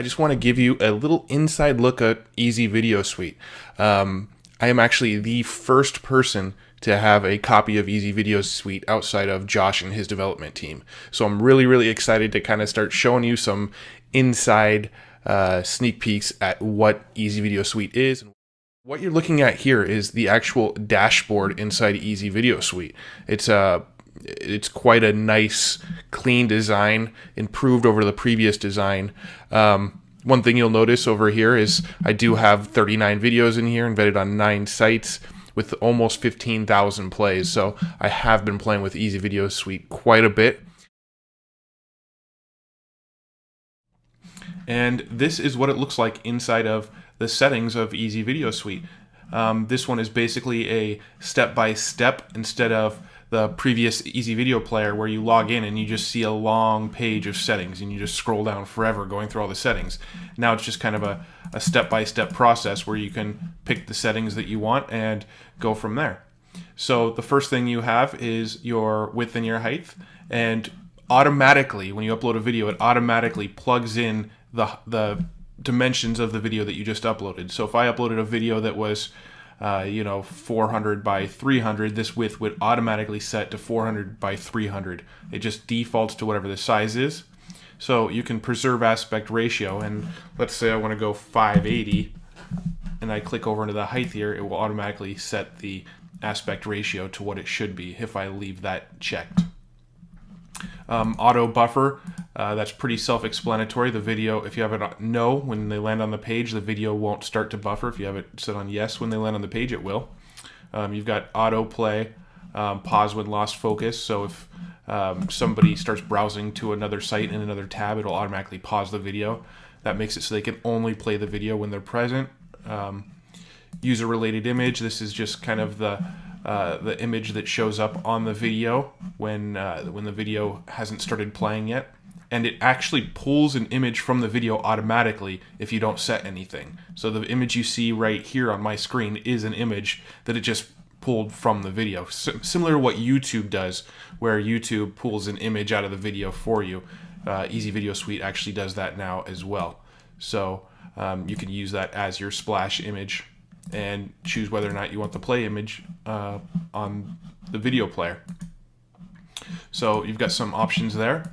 I just want to give you a little inside look at Easy Video Suite. I am actually the first person to have a copy of Easy Video Suite outside of Josh and his development team. So I'm really excited to kind of start showing you some inside sneak peeks at what Easy Video Suite is. What you're looking at here is the actual dashboard inside Easy Video Suite. It's quite a nice, clean design, improved over the previous design. One thing you'll notice over here is I do have 39 videos in here, embedded on 9 sites with almost 15,000 plays. So I have been playing with Easy Video Suite quite a bit. And this is what it looks like inside of the settings of Easy Video Suite. This one is basically a step-by-step instead of the previous Easy Video Player where you log in and you just see a long page of settings and you just scroll down forever going through all the settings. Now it's just kind of a step-by-step process where you can pick the settings that you want and go from there. So the first thing you have is your width and your height, and automatically when you upload a video, it automatically plugs in the dimensions of the video that you just uploaded. So if I uploaded a video that was 400 by 300, this width would automatically set to 400 by 300. It just defaults to whatever the size is. So you can preserve aspect ratio, and let's say I want to go 580 and I click over into the height here, it will automatically set the aspect ratio to what it should be if I leave that checked. Auto buffer, that's pretty self-explanatory. The video, if you have it on no when they land on the page, the video won't start to buffer. If you have it set on yes when they land on the page, it will. You've got auto play, pause when lost focus. So if somebody starts browsing to another site in another tab, it'll automatically pause the video. That makes it so they can only play the video when they're present. User-related image, this is just kind of the image that shows up on the video when the video hasn't started playing yet, and it actually pulls an image from the video automatically if you don't set anything. So the image you see right here on my screen is an image that it just pulled from the video, similar to what YouTube does, where YouTube pulls an image out of the video for you. Easy Video Suite actually does that now as well. So you can use that as your splash image and choose whether or not you want the play image on the video player. So you've got some options there.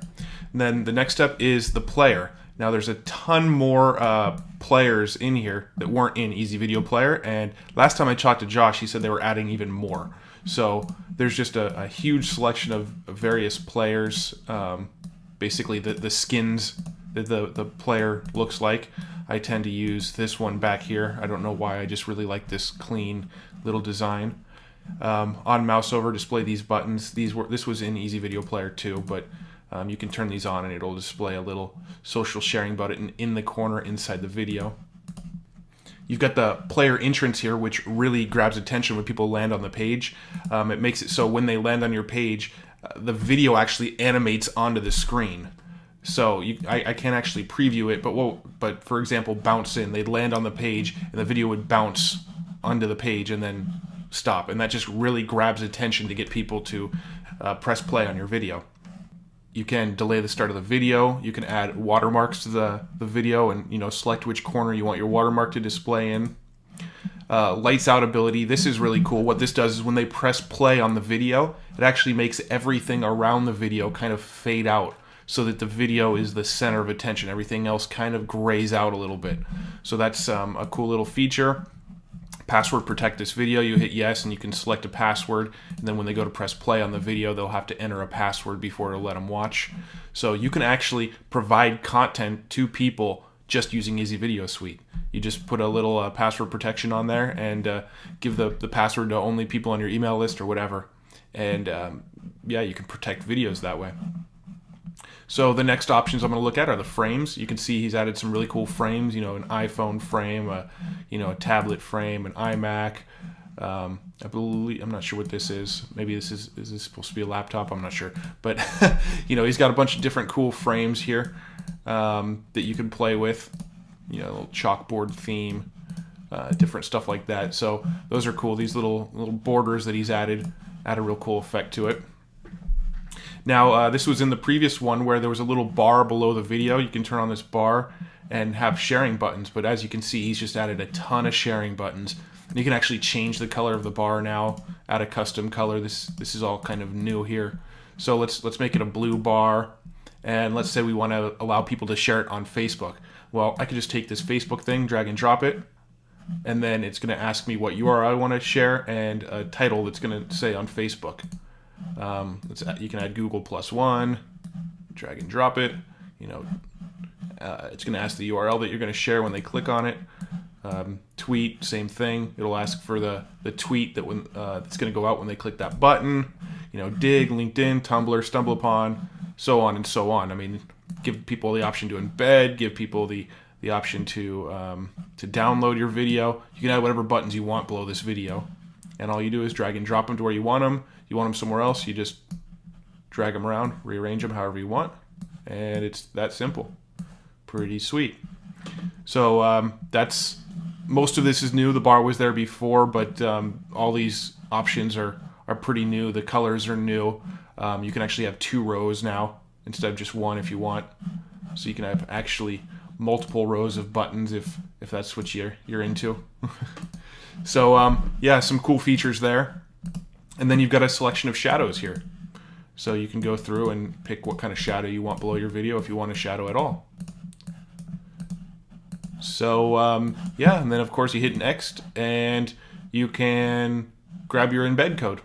And then the next step is the player. Now there's a ton more players in here that weren't in Easy Video Player, and last time I talked to Josh, he said they were adding even more. So there's just a huge selection of various players, basically the skins that the player looks like. I tend to use this one back here. I don't know why, I just really like this clean little design. On mouse over, display these buttons. This was in Easy Video Player too, but you can turn these on and it'll display a little social sharing button in the corner inside the video. You've got the player entrance here, which really grabs attention when people land on the page. It makes it so when they land on your page, the video actually animates onto the screen. So I can't actually preview it, but for example, bounce in. They'd land on the page, and the video would bounce onto the page and then stop. And that just really grabs attention to get people to press play on your video. You can delay the start of the video. You can add watermarks to the video, and select which corner you want your watermark to display in. Lights out ability. This is really cool. What this does is when they press play on the video, it actually makes everything around the video kind of fade out, so that the video is the center of attention. Everything else kind of grays out a little bit. So that's a cool little feature. Password protect this video. You hit yes and you can select a password, and then when they go to press play on the video, they'll have to enter a password before it'll let them watch. So you can actually provide content to people just using Easy Video Suite. You just put a little password protection on there and give the password to only people on your email list or whatever. And yeah, you can protect videos that way. So the next options I'm going to look at are the frames. You can see he's added some really cool frames, an iPhone frame, a tablet frame, an iMac. I believe, I'm not sure what this is. Maybe is this supposed to be a laptop? I'm not sure. But he's got a bunch of different cool frames here that you can play with. A little chalkboard theme, different stuff like that. So those are cool. These little borders that he's added add a real cool effect to it. Now, this was in the previous one where there was a little bar below the video. You can turn on this bar and have sharing buttons. But as you can see, he's just added a ton of sharing buttons. You can actually change the color of the bar now, add a custom color. This is all kind of new here. So let's make it a blue bar, and let's say we want to allow people to share it on Facebook. Well, I could just take this Facebook thing, drag and drop it, and then it's going to ask me what URL I want to share and a title that's going to say on Facebook. You can add Google +1, drag and drop it. It's going to ask the URL that you're going to share when they click on it. Tweet, same thing. It'll ask for the tweet that that's going to go out when they click that button. Dig, LinkedIn, Tumblr, StumbleUpon, so on and so on. I mean, give people the option to embed, give people the option to download your video. You can add whatever buttons you want below this video, and all you do is drag and drop them to where you want them. You want them somewhere else, you just drag them around, rearrange them however you want, and it's that simple. Pretty sweet. So that's most of this is new. The bar was there before, but all these options are pretty new. The colors are new. You can actually have 2 rows now instead of just 1 if you want. So you can have actually multiple rows of buttons if that's what you're into. So yeah, some cool features there. And then you've got a selection of shadows here. So you can go through and pick what kind of shadow you want below your video if you want a shadow at all. So yeah, and then of course you hit next and you can grab your embed code.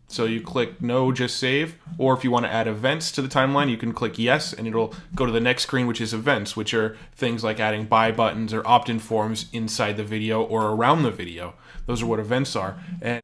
So you click no, just save, or if you want to add events to the timeline, you can click yes, and it'll go to the next screen, which is events, which are things like adding buy buttons or opt-in forms inside the video or around the video. Those are what events are. And